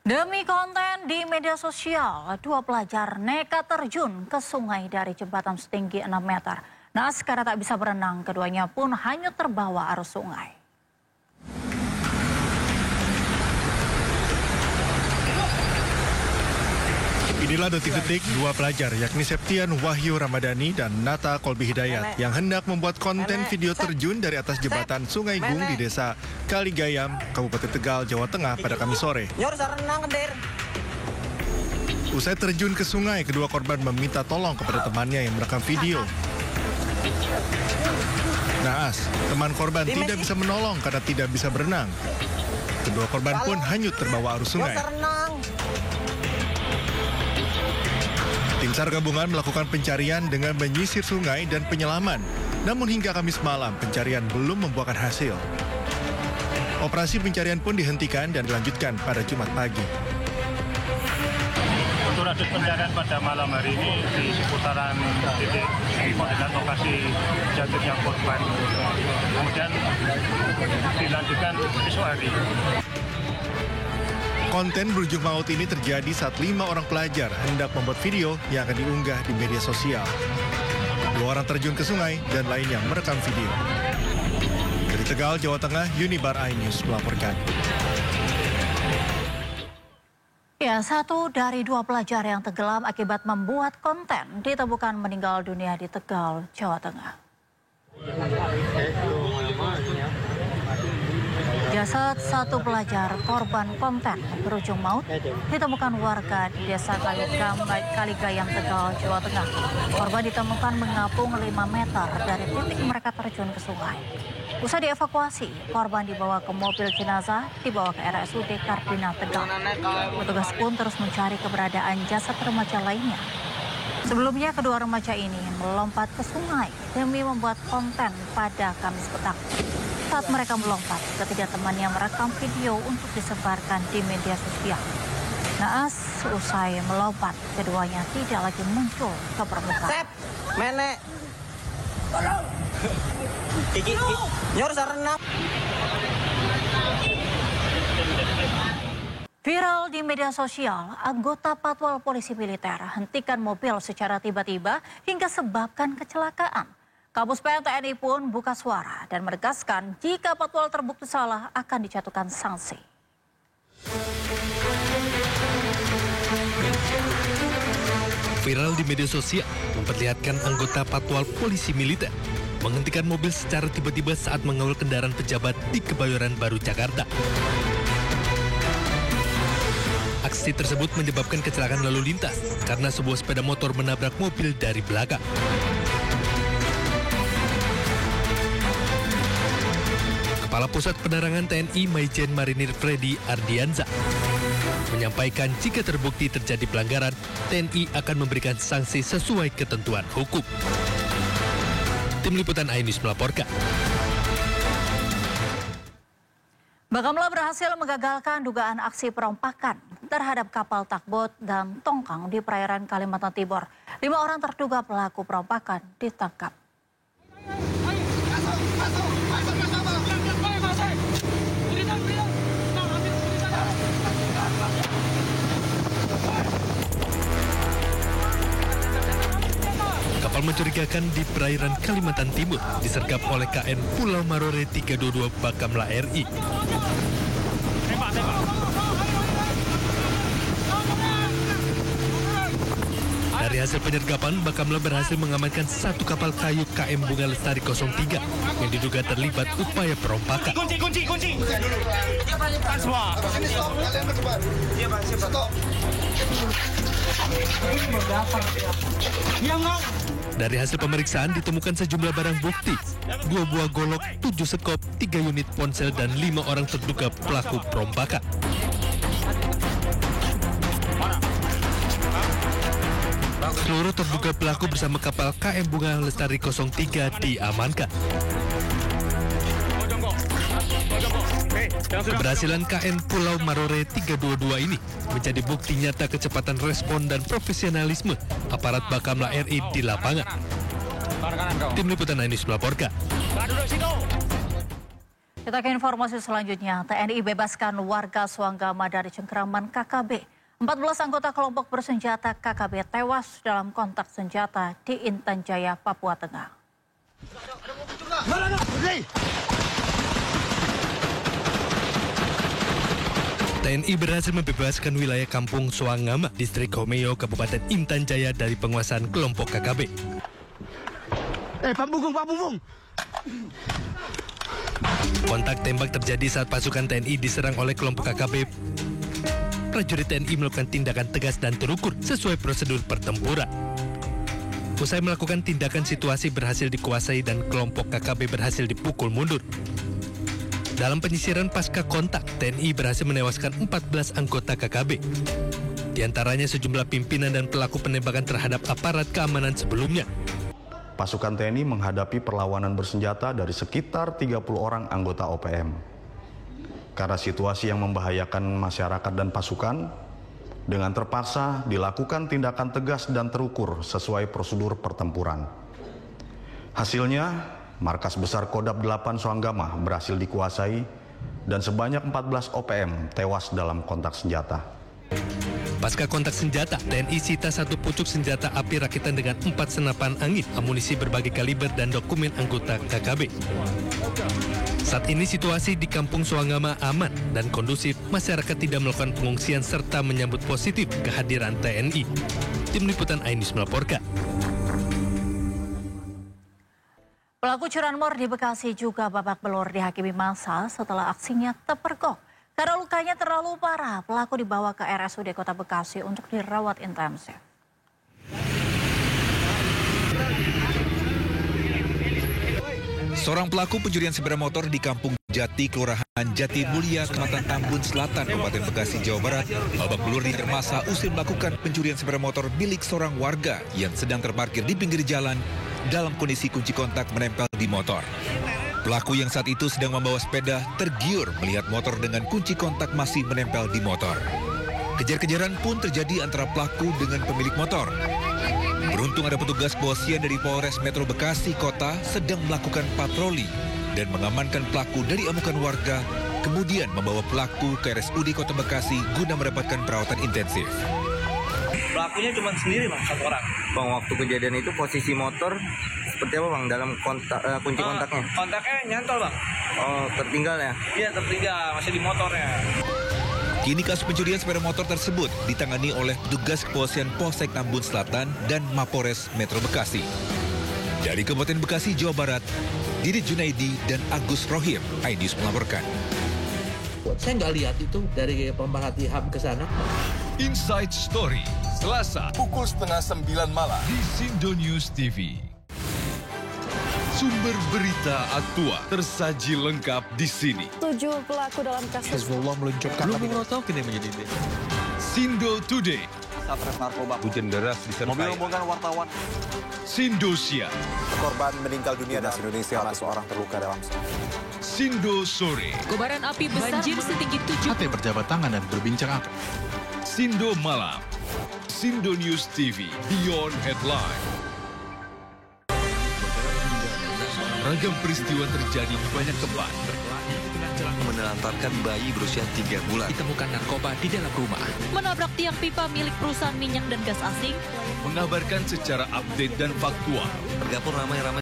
Demi konten di media sosial, dua pelajar nekat terjun ke sungai dari jembatan setinggi 6 meter. Naas karena tak bisa berenang, keduanya pun hanyut terbawa arus sungai. Inilah detik-detik dua pelajar yakni Septian Wahyu Ramadhani dan Nata Kolbi Hidayat yang hendak membuat konten video terjun dari atas jembatan Sungai Gung di desa Kaligayam, Kabupaten Tegal, Jawa Tengah pada Kamis sore. Usai terjun ke sungai, kedua korban meminta tolong kepada temannya yang merekam video. Naas, teman korban tidak bisa menolong karena tidak bisa berenang. Kedua korban pun hanyut terbawa arus sungai. Tim SAR gabungan melakukan pencarian dengan menyisir sungai dan penyelaman. Namun hingga Kamis malam, pencarian belum membuahkan hasil. Operasi pencarian pun dihentikan dan dilanjutkan pada Jumat pagi. Untuk lanjut pencarian pada malam hari ini di seputaran titik koordinat lokasi jatuhnya korban. Kemudian dilanjutkan besok hari. Konten berujung maut ini terjadi saat 5 orang pelajar hendak membuat video yang akan diunggah di media sosial. 2 orang terjun ke sungai dan lainnya merekam video. Dari Tegal, Jawa Tengah, Unibar iNews melaporkan. Ya, 1 dari 2 pelajar yang tenggelam akibat membuat konten ditemukan meninggal dunia di Tegal, Jawa Tengah. Jasad 1 pelajar korban konten berujung maut ditemukan warga di desa Kaligayam, Tegal, Jawa Tengah. Korban ditemukan mengapung 5 meter dari titik mereka terjun ke sungai. Usai dievakuasi, korban dibawa ke mobil jenazah, dibawa ke RSUD Kardina Tegal. Petugas pun terus mencari keberadaan jasad remaja lainnya. Sebelumnya, kedua remaja ini melompat ke sungai demi membuat konten pada Kamis petang. Saat mereka melompat, ketiga temannya merekam video untuk disebarkan di media sosial. Naas, usai melompat, keduanya tidak lagi muncul ke permukaan. Sep, menek. Tolong. Gigi, nyor sarena. Viral di media sosial, anggota Patwal Polisi Militer hentikan mobil secara tiba-tiba hingga sebabkan kecelakaan. Kapus PN TNI pun buka suara dan menegaskan jika Patwal terbukti salah akan dijatuhkan sanksi. Viral di media sosial memperlihatkan anggota Patwal Polisi Militer menghentikan mobil secara tiba-tiba saat mengawal kendaraan pejabat di Kebayoran Baru, Jakarta. Aksi tersebut menyebabkan kecelakaan lalu lintas karena sebuah sepeda motor menabrak mobil dari belakang. Kepala Pusat Penerangan TNI Maijen Marinir Freddy Ardianza menyampaikan jika terbukti terjadi pelanggaran, TNI akan memberikan sanksi sesuai ketentuan hukum. Tim Liputan iNews melaporkan. Bakamla berhasil menggagalkan dugaan aksi perompakan terhadap kapal takbot dan tongkang di perairan Kalimantan Timur. 5 orang terduga pelaku perompakan ditangkap. Kapal mencurigakan di perairan Kalimantan Timur disergap oleh KN Pulau Marore 322 Bakamla RI. Dari hasil penyergapan, Bakamla berhasil mengamankan 1 kapal kayu KM Bunga Lestari 03 yang diduga terlibat upaya perompakan. Kunci. Semua. Dari hasil pemeriksaan ditemukan sejumlah barang bukti, 2 buah golok, 7 sekop, 3 unit ponsel, dan 5 orang terduga pelaku perompakan. Seluruh terduga pelaku bersama kapal KM Bunga Lestari 03 diamankan. Keberhasilan KN Pulau Marore 322 ini menjadi bukti nyata kecepatan respon dan profesionalisme aparat Bakamla RI di lapangan. Tim Liputan iNews melaporkan. Kita ke informasi selanjutnya. TNI bebaskan warga Suanggama dari cengkraman KKB. 14 anggota kelompok bersenjata KKB tewas dalam kontak senjata di Intan Jaya, Papua Tengah. TNI berhasil membebaskan wilayah kampung Suanggama, distrik Homeo, Kabupaten Intan Jaya dari penguasaan kelompok KKB. Pak Bungkung. Kontak tembak terjadi saat pasukan TNI diserang oleh kelompok KKB. Prajurit TNI melakukan tindakan tegas dan terukur sesuai prosedur pertempuran. Usai melakukan tindakan, situasi berhasil dikuasai dan kelompok KKB berhasil dipukul mundur. Dalam penyisiran pasca kontak, TNI berhasil menewaskan 14 anggota KKB. Di antaranya sejumlah pimpinan dan pelaku penembakan terhadap aparat keamanan sebelumnya. Pasukan TNI menghadapi perlawanan bersenjata dari sekitar 30 orang anggota OPM. Karena situasi yang membahayakan masyarakat dan pasukan, dengan terpaksa dilakukan tindakan tegas dan terukur sesuai prosedur pertempuran. Hasilnya, markas besar Kodab 8 Suanggama berhasil dikuasai dan sebanyak 14 OPM tewas dalam kontak senjata. Pasca kontak senjata, TNI sita 1 pucuk senjata api rakitan dengan 4 senapan angin, amunisi berbagai kaliber dan dokumen anggota KKB. Saat ini situasi di kampung Suanggama aman dan kondusif, masyarakat tidak melakukan pengungsian serta menyambut positif kehadiran TNI. Tim Liputan iNews melaporkan. Pelaku curanmor di Bekasi juga babak belur dihakimi massa setelah aksinya terpergok. Karena lukanya terlalu parah, pelaku dibawa ke RSUD Kota Bekasi untuk dirawat intensif. Seorang pelaku pencurian sepeda motor di Kampung Jati, Kelurahan Jati Mulia, Kecamatan Tambun Selatan, Kabupaten Bekasi, Jawa Barat, babak belur dihakimi massa usai melakukan pencurian sepeda motor milik seorang warga yang sedang terparkir di pinggir jalan dalam kondisi kunci kontak menempel di motor. Pelaku yang saat itu sedang membawa sepeda tergiur melihat motor dengan kunci kontak masih menempel di motor. Kejar-kejaran pun terjadi antara pelaku dengan pemilik motor. Beruntung ada petugas kepolisian dari Polres Metro Bekasi Kota sedang melakukan patroli dan mengamankan pelaku dari amukan warga, kemudian membawa pelaku ke RSUD Kota Bekasi guna mendapatkan perawatan intensif. Pelakunya cuma sendiri bang, 1 orang. Bang, waktu kejadian itu posisi motor seperti apa bang dalam kontak, kunci kontaknya? Kontaknya nyantol bang. Oh, tertinggal ya? Iya tertinggal, masih di motornya. Kini kasus pencurian sepeda motor tersebut ditangani oleh petugas kepolisian Polsek Tambun Selatan dan Mapores Metro Bekasi. Dari Kabupaten Bekasi, Jawa Barat, Didit Junaidi dan Agus Rohim, iNews melaporkan. Saya nggak lihat itu dari pemerhati HAM ke sana. Inside Story, Selasa, pukul 8:30 malam di Sindo News TV. Sumber berita aktual tersaji lengkap di sini. 7 pelaku dalam kasus Hezbollah meluncurkan Sindo Today. Satres narkoba. Hujan deras disertai. Mobil rombongan wartawan. Sindosia. Korban meninggal dunia dan Indonesia ada seorang terluka dalam. Sindo Sore. kobaran api besar banjir setinggi 7. Hati berjabat tangan dan berbincang akan. Sindo Malam. Sindo News TV. Beyond Headline. Ragam peristiwa terjadi di banyak tempat. Menelantarkan bayi berusia 3 bulan. Ditemukan narkoba di dalam rumah. Menabrak tiang pipa milik perusahaan minyak dan gas asing. Mengabarkan secara update dan faktual. Dapur ramai-ramai